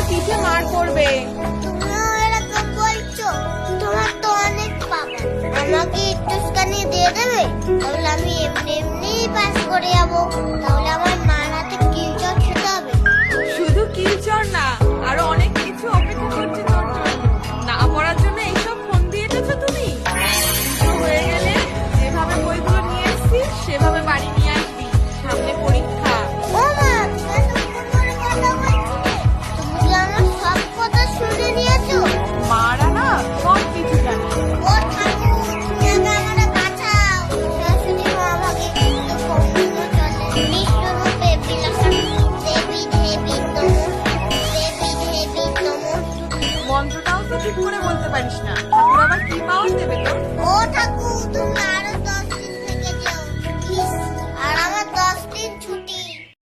পিঠে মার পড়বে। তুমিও এরকম বলছো? তোমার তো অনেক পাওয়া, আমাকে একটুখানি দিয়ে দেবে? তাহলে আমি এমনি এমনি পাস করে যাবো। তাহলে আমার মার হাতে কিলচর খেতে হবে। শুধু কিলচর না, আরো অনেক কিছু অপেক্ষা করছে তোর জন্য। না পড়ার জন্য এইসব ফোন দিয়ে এসেছো তুমি? কিছু হয়ে গেলে যেভাবে বইগুলো নিয়ে এসেছিস সেভাবে বাড়ি নিয়ে আসবি, সামনে পরীক্ষা। ও মা, তুমি এতক্ষণ ধরে কথা বলছিলে? তুমি কি আমার সব কথা শুনে নিয়েছো? মারা না সব কিছু জানে। ও ঠাকুর, তুমি আগে আমারে বাঁচাও। সরস্বতী মা আমাকে কিন্তু কখনো চলে। বিষ্ণুরূপে বিলাসন দেবী দেবী তমো, দেবী দেবী তমো। মন্ত্রটাও তো ঠিক করে বলতে পারিস না, ঠাকুর আবার কি পাওয়ার দেবে তোর? ও ঠাকুর, তুমি আরো 10